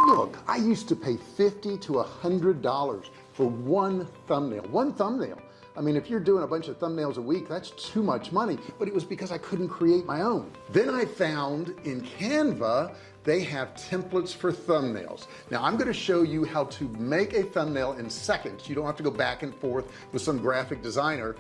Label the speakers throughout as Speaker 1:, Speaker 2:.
Speaker 1: Look, I used to pay $50 to $100 for one thumbnail. I mean, if you're doing a bunch of thumbnails a week, that's too much money, but it was because I couldn't create my own. Then I found in Canva, they have templates for thumbnails. Now I'm going to show you how to make a thumbnail in seconds. You don't have to go back and forth with some graphic designer.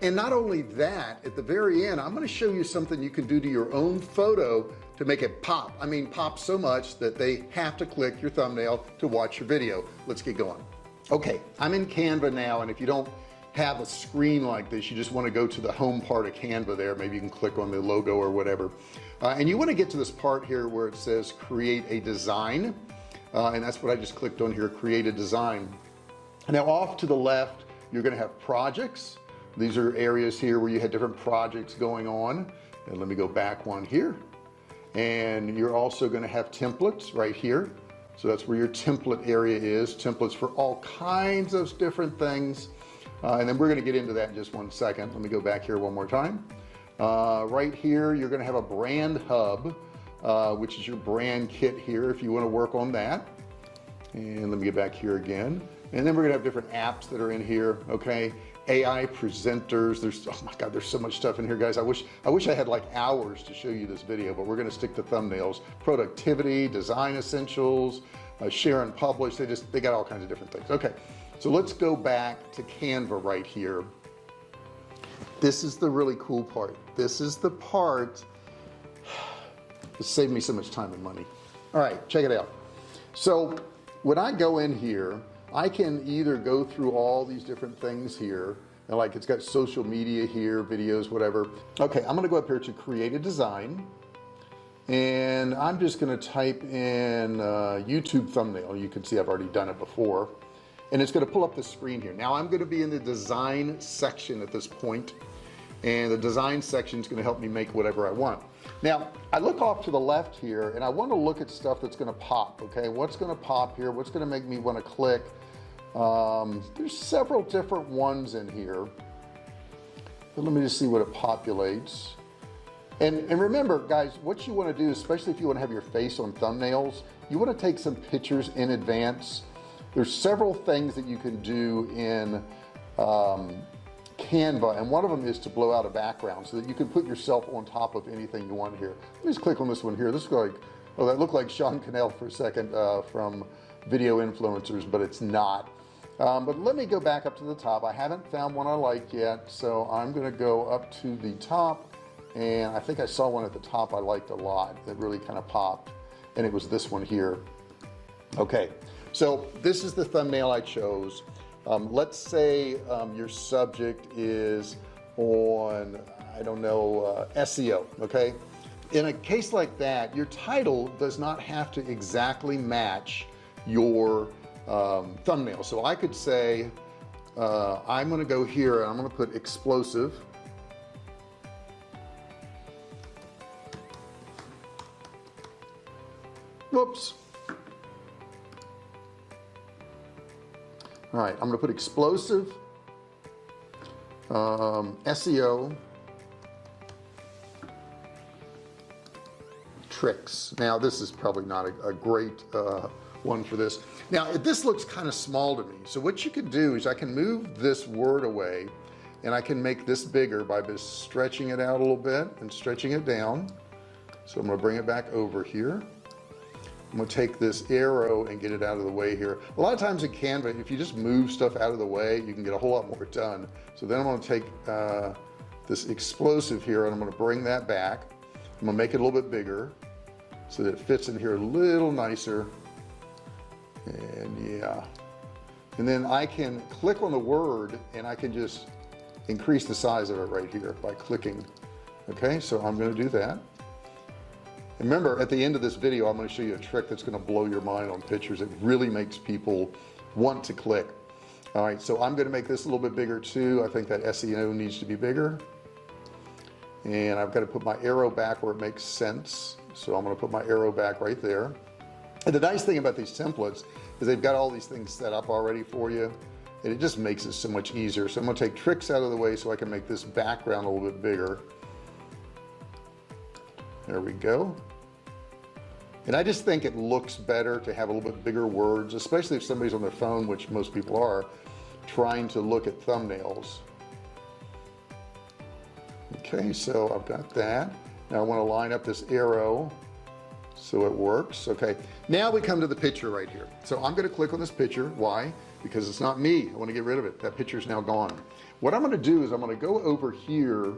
Speaker 1: And not only that, at the very end, I'm going to show you something you can do to your own photo to make it pop. I mean, pop so much that they have to click your thumbnail to watch your video. Let's get going. Okay, I'm in Canva now, and if you don't have a screen like this, you just want to go to the home part of Canva there. Maybe you can click on the logo or whatever. And you want to get to this part here where it says create a design. And that's what I just clicked on here, create a design. Now off to the left, you're going to have projects. These are areas here where you had different projects going on. And let me go back one here. And you're also going to have templates right here. So that's where your template area is, templates for all kinds of different things. And then we're going to get into that in just one second. Let me go back here one more time. Right here, you're going to have a brand hub, which is your brand kit here if you want to work on that. And let me get back here again. And then we're going to have different apps that are in here. Okay. AI presenters. There's, oh my God, there's so much stuff in here, guys. I wish I had like hours to show you this video, but we're going to stick to thumbnails. Productivity, design essentials, share and publish. They got all kinds of different things. Okay. So let's go back to Canva right here. This is the really cool part. This is the part that saved me so much time and money. All right, check it out. So when I go in here, I can either go through all these different things here, and like it's got social media here, videos, whatever. Okay, I'm gonna go up here to create a design, and I'm just gonna type in YouTube thumbnail. You can see I've already done it before, and it's gonna pull up the screen here. Now I'm gonna be in the design section at this point, and the design section is going to help me make whatever I want. Now I look off to the left here, and I want to look at stuff that's going to pop. Okay, what's going to pop here? What's going to make me want to click? There's several different ones in here, but let me just see what it populates. And remember, guys, what you want to do, especially if you want to have your face on thumbnails, you want to take some pictures in advance. There's several things that you can do in Canva, and one of them is to blow out a background so that you can put yourself on top of anything you want here. Let me just click on this one here. This is like, oh, that looked like Sean Cannell for a second from Video Influencers, but it's not. But let me go back up to the top. I haven't found one I like yet, so I'm going to go up to the top, and I think I saw one at the top I liked a lot that really kind of popped, and it was this one here. Okay, so this is the thumbnail I chose. Let's say your subject is on, I don't know, SEO. Okay, in a case like that, your title does not have to exactly match your thumbnail. So I could say I'm going to go here and I'm going to put explosive. Whoops. All right, I'm going to put explosive, SEO, tricks. Now this is probably not a great one for this. Now this looks kind of small to me. So what you could do is I can move this word away, and I can make this bigger by just stretching it out a little bit and stretching it down. So I'm going to bring it back over here. I'm going to take this arrow and get it out of the way here. A lot of times in Canva, if you just move stuff out of the way, you can get a whole lot more done. So then I'm going to take this explosive here, and I'm going to bring that back. I'm going to make it a little bit bigger so that it fits in here a little nicer. And yeah, and then I can click on the word, and I can just increase the size of it right here by clicking. Okay, so I'm going to do that. And remember, at the end of this video, I'm going to show you a trick that's going to blow your mind on pictures. It really makes people want to click. All right, so I'm going to make this a little bit bigger too. I think that SEO needs to be bigger. And I've got to put my arrow back where it makes sense. So I'm going to put my arrow back right there. And the nice thing about these templates is they've got all these things set up already for you, and it just makes it so much easier. So I'm going to take tricks out of the way so I can make this background a little bit bigger. There we go. And I just think it looks better to have a little bit bigger words, especially if somebody's on their phone, which most people are, trying to look at thumbnails. Okay, so I've got that. Now I want to line up this arrow so it works. Okay, now we come to the picture right here. So I'm going to click on this picture. Why? Because it's not me. I want to get rid of it. That picture is now gone. What I'm going to do is I'm going to go over here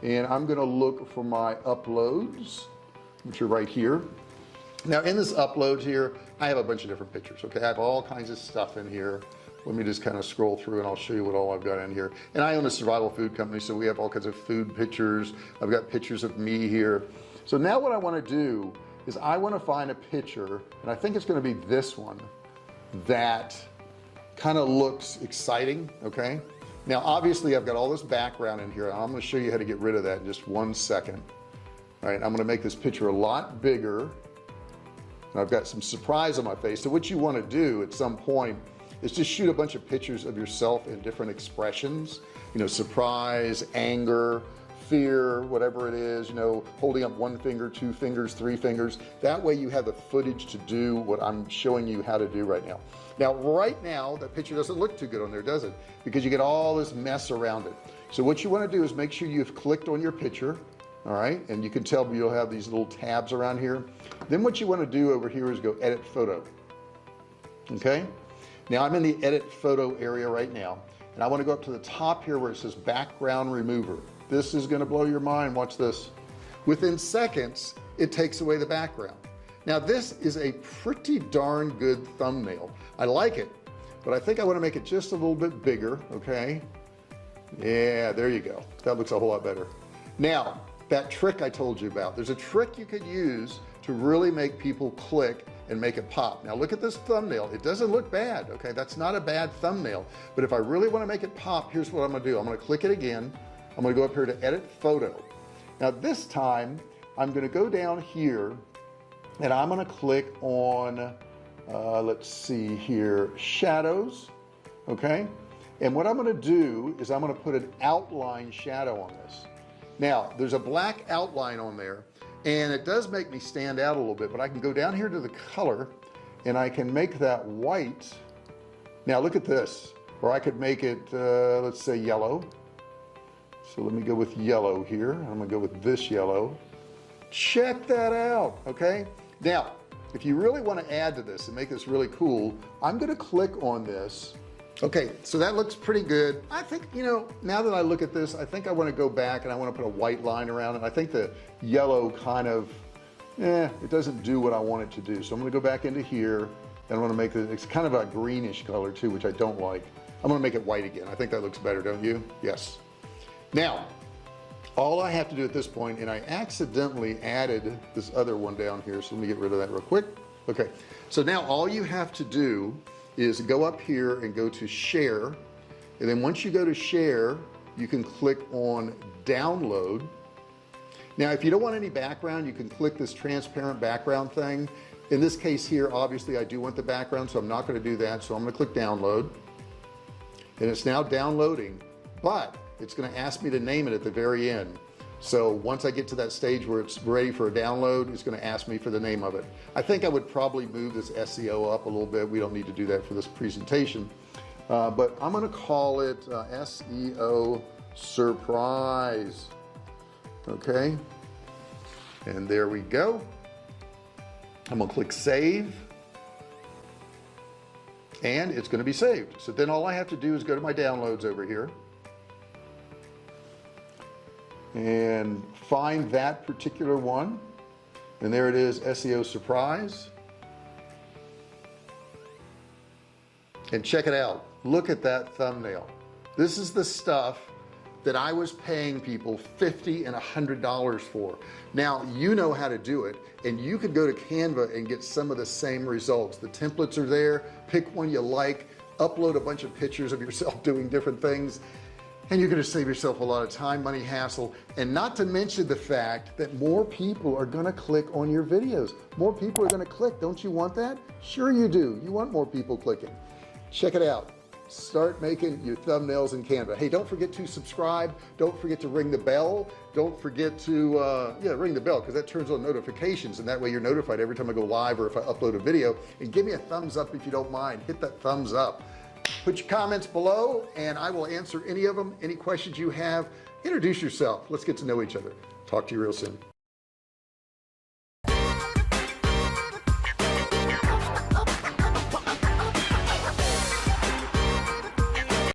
Speaker 1: and I'm going to look for my uploads, which are right here. Now in this uploads here, I have a bunch of different pictures. Okay, I have all kinds of stuff in here. Let me just kind of scroll through and I'll show you what all I've got in here. And I own a survival food company, so we have all kinds of food pictures. I've got pictures of me here. So now what I want to do is I want to find a picture, and I think it's going to be this one, that kind of looks exciting. Okay, now obviously I've got all this background in here, and I'm going to show you how to get rid of that in just 1 second. All right, I'm going to make this picture a lot bigger, and I've got some surprise on my face. So what you want to do at some point is just shoot a bunch of pictures of yourself in different expressions, you know, surprise, anger, fear, whatever it is, you know, holding up 1 finger, 2 fingers, 3 fingers. That way you have the footage to do what I'm showing you how to do right now. Now right now that picture doesn't look too good on there, does it? Because you get all this mess around it. So what you want to do is make sure you've clicked on your picture. All right, and you can tell you'll have these little tabs around here. Then what you want to do over here is go edit photo. Okay, now I'm in the edit photo area right now, and I want to go up to the top here where it says background remover. This is going to blow your mind. Watch this. Within seconds it takes away the background. Now this is a pretty darn good thumbnail. I like it, but I think I want to make it just a little bit bigger. Okay, yeah, there you go. That looks a whole lot better. Now that trick I told you about, there's a trick you could use to really make people click and make it pop. Now look at this thumbnail. It doesn't look bad. Okay, that's not a bad thumbnail, but if I really want to make it pop, here's what I'm going to do. I'm going to click it again. I'm going to go up here to edit photo. Now this time I'm going to go down here and I'm going to click on let's see here, shadows. Okay, and what I'm going to do is I'm going to put an outline shadow on this. Now there's a black outline on there and it does make me stand out a little bit, but I can go down here to the color and I can make that white. Now look at this, or I could make it let's say yellow. So let me go with yellow here. I'm gonna go with this yellow. Check that out. Okay, now if you really want to add to this and make this really cool, I'm going to click on this. Okay, so that looks pretty good. I think, you know, now that I look at this, I think I want to go back and I want to put a white line around it. I think the yellow kind of, it doesn't do what I want it to do. So I'm going to go back into here and I'm going to make it, it's kind of a greenish color too, which I don't like. I'm going to make it white again. I think that looks better, don't you? Yes. Now, all I have to do at this point, and I accidentally added this other one down here, so let me get rid of that real quick. Okay, so now all you have to do is go up here and go to share, and then once you go to share you can click on download. Now if you don't want any background, you can click this transparent background thing. In this case here, obviously I do want the background, so I'm not going to do that. So I'm going to click download, and it's now downloading, but it's going to ask me to name it at the very end. So once I get to that stage where it's ready for a download, it's going to ask me for the name of it. I think I would probably move this SEO up a little bit. We don't need to do that for this presentation, but I'm going to call it SEO surprise. Okay, and there we go. I'm going to click save, and it's going to be saved. So then all I have to do is go to my downloads over here and find that particular one, and there it is, SEO surprise, and check it out. Look at that thumbnail. This is the stuff that I was paying people $50 and $100 for. Now you know how to do it, and you could go to Canva and get some of the same results. The templates are there. Pick one you like, upload a bunch of pictures of yourself doing different things, and you're going to save yourself a lot of time, money, hassle, and not to mention the fact that more people are going to click on your videos. More people are going to click. Don't you want that? Sure you do. You want more people clicking. Check it out. start making your thumbnails in Canva. Hey, don't forget to subscribe. Don't forget to ring the bell. Don't forget to ring the bell, because that turns on notifications, and that way you're notified every time I go live or if I upload a video. And give me a thumbs up if you don't mind. Hit that thumbs up. Put your comments below and I will answer any of them. Any questions you have, introduce yourself. Let's get to know each other. Talk to you real soon.